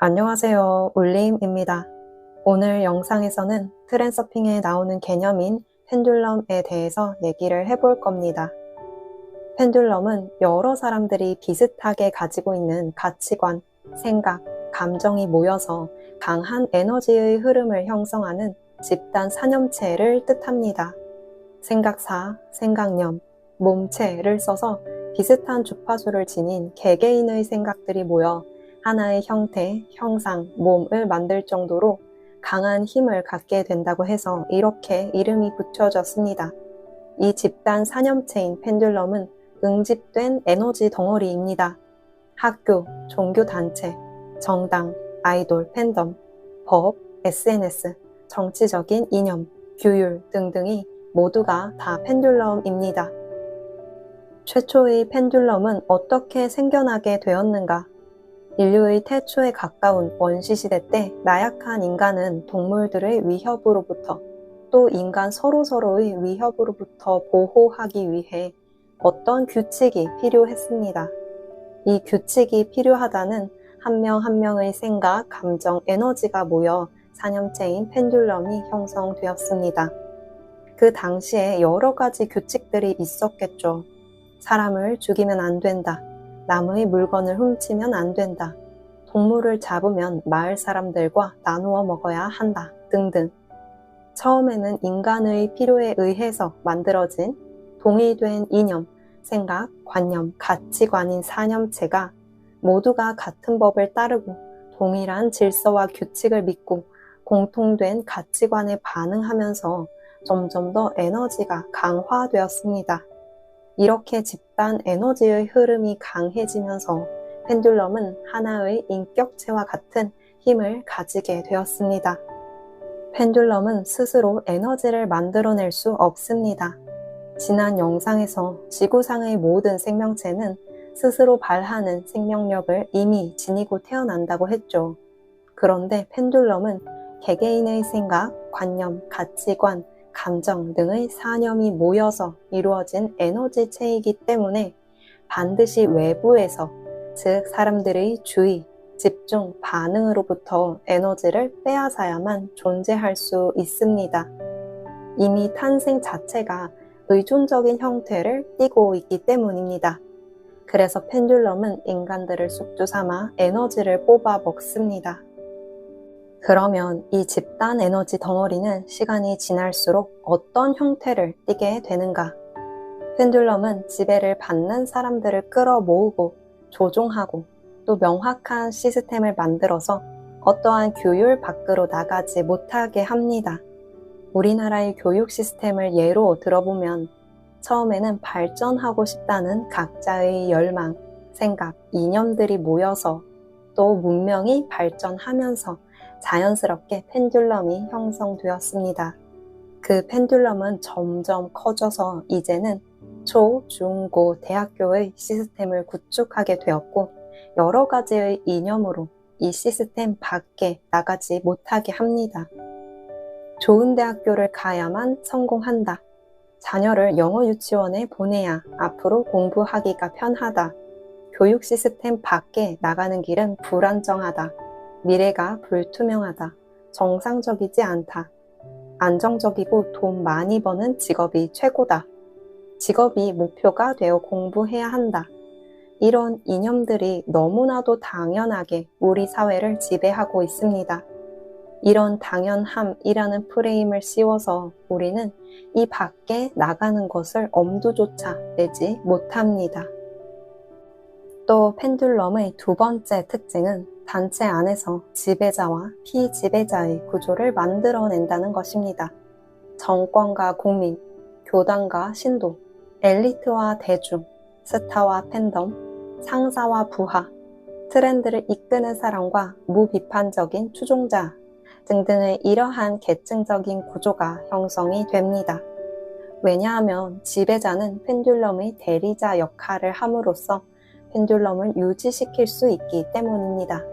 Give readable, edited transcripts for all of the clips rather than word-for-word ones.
안녕하세요. 울림입니다. 오늘 영상에서는 트랜서핑에 나오는 개념인 펜듈럼에 대해서 얘기를 해볼 겁니다. 펜듈럼은 여러 사람들이 비슷하게 가지고 있는 가치관, 생각, 감정이 모여서 강한 에너지의 흐름을 형성하는 집단 사념체를 뜻합니다. 생각사, 생각념, 몸체를 써서 비슷한 주파수를 지닌 개개인의 생각들이 모여 하나의 형태, 형상, 몸을 만들 정도로 강한 힘을 갖게 된다고 해서 이렇게 이름이 붙여졌습니다. 이 집단 사념체인 펜듈럼은 응집된 에너지 덩어리입니다. 학교, 종교단체, 정당, 아이돌, 팬덤, 법, SNS, 정치적인 이념, 규율 등등이 모두가 다 펜듈럼입니다. 최초의 펜듈럼은 어떻게 생겨나게 되었는가? 인류의 태초에 가까운 원시시대 때 나약한 인간은 동물들의 위협으로부터 또 인간 서로서로의 위협으로부터 보호하기 위해 어떤 규칙이 필요했습니다. 이 규칙이 필요하다는 한 명 한 명의 생각, 감정, 에너지가 모여 사념체인 펜듈럼이 형성되었습니다. 그 당시에 여러 가지 규칙들이 있었겠죠. 사람을 죽이면 안 된다. 남의 물건을 훔치면 안 된다. 동물을 잡으면 마을 사람들과 나누어 먹어야 한다. 등등. 처음에는 인간의 필요에 의해서 만들어진 동의된 이념, 생각, 관념, 가치관인 사념체가 모두가 같은 법을 따르고 동일한 질서와 규칙을 믿고 공통된 가치관에 반응하면서 점점 더 에너지가 강화되었습니다. 이렇게 집단 에너지의 흐름이 강해지면서 펜듈럼은 하나의 인격체와 같은 힘을 가지게 되었습니다. 펜듈럼은 스스로 에너지를 만들어낼 수 없습니다. 지난 영상에서 지구상의 모든 생명체는 스스로 발하는 생명력을 이미 지니고 태어난다고 했죠. 그런데 펜듈럼은 개개인의 생각, 관념, 가치관, 감정 등의 사념이 모여서 이루어진 에너지체이기 때문에 반드시 외부에서, 즉 사람들의 주의, 집중, 반응으로부터 에너지를 빼앗아야만 존재할 수 있습니다. 이미 탄생 자체가 의존적인 형태를 띠고 있기 때문입니다. 그래서 펜듈럼은 인간들을 숙주 삼아 에너지를 뽑아 먹습니다. 그러면 이 집단 에너지 덩어리는 시간이 지날수록 어떤 형태를 띠게 되는가? 펜듈럼은 지배를 받는 사람들을 끌어모으고 조종하고 또 명확한 시스템을 만들어서 어떠한 규율 밖으로 나가지 못하게 합니다. 우리나라의 교육 시스템을 예로 들어보면 처음에는 발전하고 싶다는 각자의 열망, 생각, 이념들이 모여서 또 문명이 발전하면서 자연스럽게 펜듈럼이 형성되었습니다. 그 펜듈럼은 점점 커져서 이제는 초, 중, 고, 대학교의 시스템을 구축하게 되었고 여러 가지의 이념으로 이 시스템 밖에 나가지 못하게 합니다. 좋은 대학교를 가야만 성공한다. 자녀를 영어 유치원에 보내야 앞으로 공부하기가 편하다. 교육 시스템 밖에 나가는 길은 불안정하다. 미래가 불투명하다. 정상적이지 않다. 안정적이고 돈 많이 버는 직업이 최고다. 직업이 목표가 되어 공부해야 한다. 이런 이념들이 너무나도 당연하게 우리 사회를 지배하고 있습니다. 이런 당연함이라는 프레임을 씌워서 우리는 이 밖에 나가는 것을 엄두조차 내지 못합니다. 또 펜듈럼의 두 번째 특징은 단체 안에서 지배자와 피지배자의 구조를 만들어낸다는 것입니다. 정권과 국민, 교단과 신도, 엘리트와 대중, 스타와 팬덤, 상사와 부하, 트렌드를 이끄는 사람과 무비판적인 추종자 등등의 이러한 계층적인 구조가 형성이 됩니다. 왜냐하면 지배자는 펜듈럼의 대리자 역할을 함으로써 펜듈럼을 유지시킬 수 있기 때문입니다.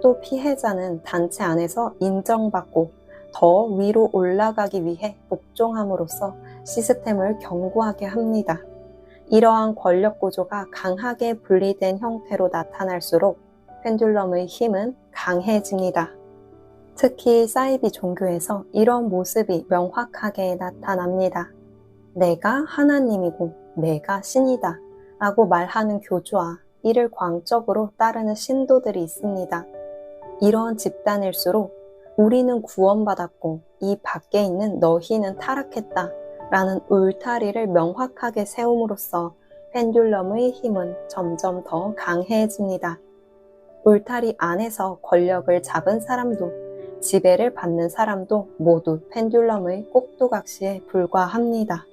또 피해자는 단체 안에서 인정받고 더 위로 올라가기 위해 복종함으로써 시스템을 견고하게 합니다. 이러한 권력 구조가 강하게 분리된 형태로 나타날수록 펜듈럼의 힘은 강해집니다. 특히 사이비 종교에서 이런 모습이 명확하게 나타납니다. 내가 하나님이고 내가 신이다 라고 말하는 교주와 이를 광적으로 따르는 신도들이 있습니다. 이런 집단일수록 우리는 구원받았고 이 밖에 있는 너희는 타락했다 라는 울타리를 명확하게 세움으로써 펜듈럼의 힘은 점점 더 강해집니다. 울타리 안에서 권력을 잡은 사람도 지배를 받는 사람도 모두 펜듈럼의 꼭두각시에 불과합니다.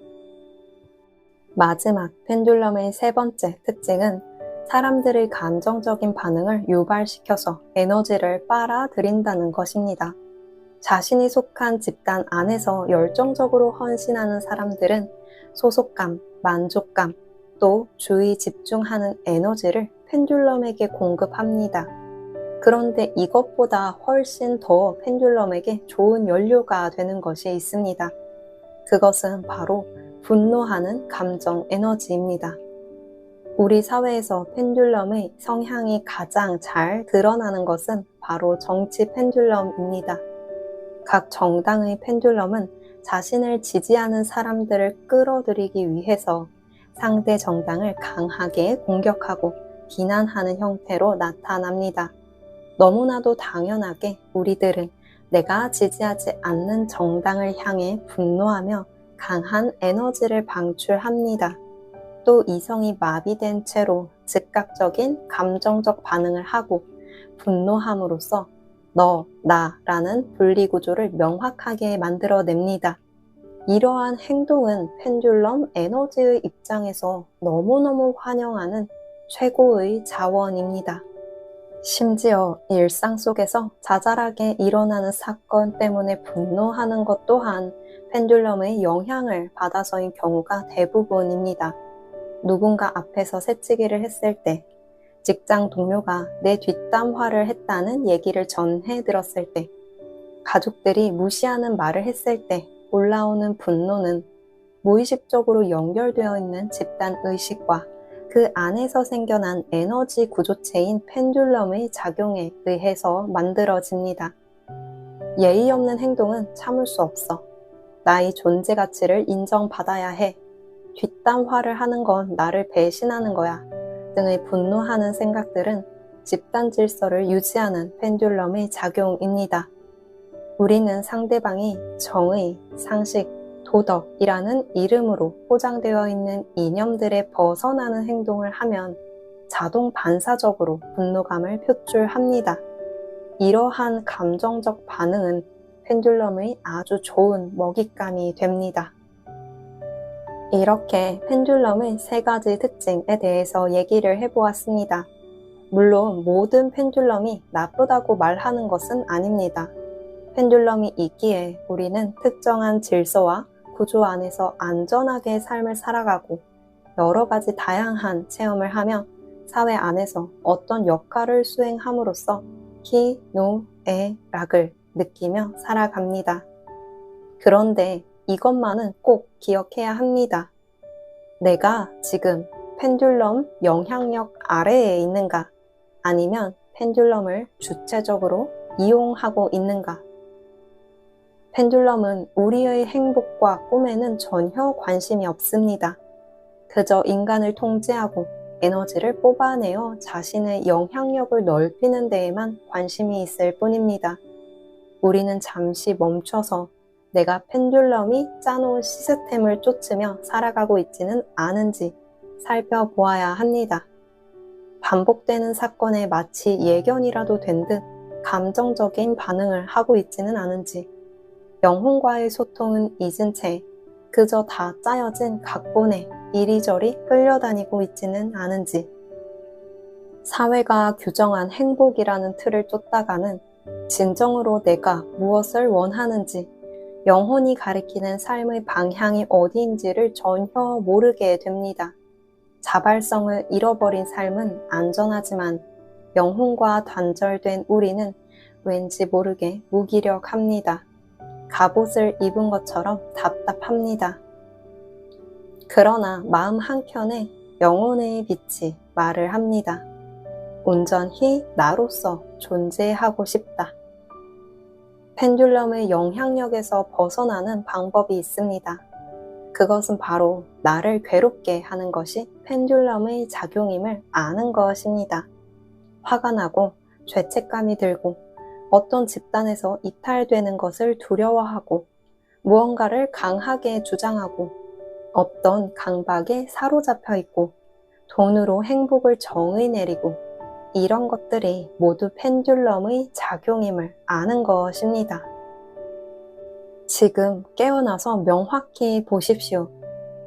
마지막 펜듈럼의 세 번째 특징은 사람들의 감정적인 반응을 유발시켜서 에너지를 빨아들인다는 것입니다. 자신이 속한 집단 안에서 열정적으로 헌신하는 사람들은 소속감, 만족감, 또 주의 집중하는 에너지를 펜듈럼에게 공급합니다. 그런데 이것보다 훨씬 더 펜듈럼에게 좋은 연료가 되는 것이 있습니다. 그것은 바로 분노하는 감정 에너지입니다. 우리 사회에서 펜듈럼의 성향이 가장 잘 드러나는 것은 바로 정치 펜듈럼입니다. 각 정당의 펜듈럼은 자신을 지지하는 사람들을 끌어들이기 위해서 상대 정당을 강하게 공격하고 비난하는 형태로 나타납니다. 너무나도 당연하게 우리들은 내가 지지하지 않는 정당을 향해 분노하며 강한 에너지를 방출합니다. 또 이성이 마비된 채로 즉각적인 감정적 반응을 하고 분노함으로써 너, 나라는 분리구조를 명확하게 만들어냅니다. 이러한 행동은 펜듈럼 에너지의 입장에서 너무너무 환영하는 최고의 자원입니다. 심지어 일상 속에서 자잘하게 일어나는 사건 때문에 분노하는 것 또한 펜듈럼의 영향을 받아서인 경우가 대부분입니다. 누군가 앞에서 새치기를 했을 때, 직장 동료가 내 뒷담화를 했다는 얘기를 전해 들었을 때, 가족들이 무시하는 말을 했을 때 올라오는 분노는 무의식적으로 연결되어 있는 집단 의식과 그 안에서 생겨난 에너지 구조체인 펜듈럼의 작용에 의해서 만들어집니다. 예의 없는 행동은 참을 수 없어. 나의 존재 가치를 인정받아야 해. 뒷담화를 하는 건 나를 배신하는 거야. 등의 분노하는 생각들은 집단 질서를 유지하는 펜듈럼의 작용입니다. 우리는 상대방이 정의, 상식, 도덕이라는 이름으로 포장되어 있는 이념들에 벗어나는 행동을 하면 자동 반사적으로 분노감을 표출합니다. 이러한 감정적 반응은 펜듈럼의 아주 좋은 먹잇감이 됩니다. 이렇게 펜듈럼의 세 가지 특징에 대해서 얘기를 해보았습니다. 물론 모든 펜듈럼이 나쁘다고 말하는 것은 아닙니다. 펜듈럼이 있기에 우리는 특정한 질서와 구조 안에서 안전하게 삶을 살아가고 여러 가지 다양한 체험을 하며 사회 안에서 어떤 역할을 수행함으로써 히, 노, 에, 락을 느끼며 살아갑니다. 그런데 이것만은 꼭 기억해야 합니다. 내가 지금 펜듈럼 영향력 아래에 있는가? 아니면 펜듈럼을 주체적으로 이용하고 있는가? 펜듈럼은 우리의 행복과 꿈에는 전혀 관심이 없습니다. 그저 인간을 통제하고 에너지를 뽑아내어 자신의 영향력을 넓히는 데에만 관심이 있을 뿐입니다. 우리는 잠시 멈춰서 내가 펜듈럼이 짜놓은 시스템을 쫓으며 살아가고 있지는 않은지 살펴보아야 합니다. 반복되는 사건에 마치 예견이라도 된 듯 감정적인 반응을 하고 있지는 않은지, 영혼과의 소통은 잊은 채 그저 다 짜여진 각본에 이리저리 끌려다니고 있지는 않은지, 사회가 규정한 행복이라는 틀을 쫓다가는 진정으로 내가 무엇을 원하는지, 영혼이 가리키는 삶의 방향이 어디인지를 전혀 모르게 됩니다. 자발성을 잃어버린 삶은 안전하지만 영혼과 단절된 우리는 왠지 모르게 무기력합니다. 갑옷을 입은 것처럼 답답합니다. 그러나 마음 한켠에 영혼의 빛이 말을 합니다. 온전히 나로서 존재하고 싶다. 펜듈럼의 영향력에서 벗어나는 방법이 있습니다. 그것은 바로 나를 괴롭게 하는 것이 펜듈럼의 작용임을 아는 것입니다. 화가 나고 죄책감이 들고 어떤 집단에서 이탈되는 것을 두려워하고 무언가를 강하게 주장하고 어떤 강박에 사로잡혀 있고 돈으로 행복을 정의 내리고 이런 것들이 모두 펜듈럼의 작용임을 아는 것입니다. 지금 깨어나서 명확히 보십시오.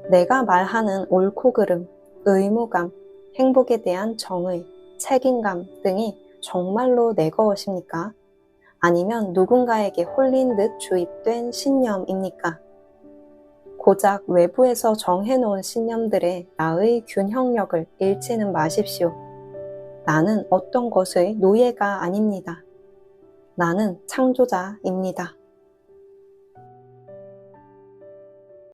내가 말하는 옳고 그름, 의무감, 행복에 대한 정의, 책임감 등이 정말로 내 것입니까? 아니면 누군가에게 홀린 듯 주입된 신념입니까? 고작 외부에서 정해놓은 신념들의 나의 균형력을 잃지는 마십시오. 나는 어떤 것의 노예가 아닙니다. 나는 창조자입니다.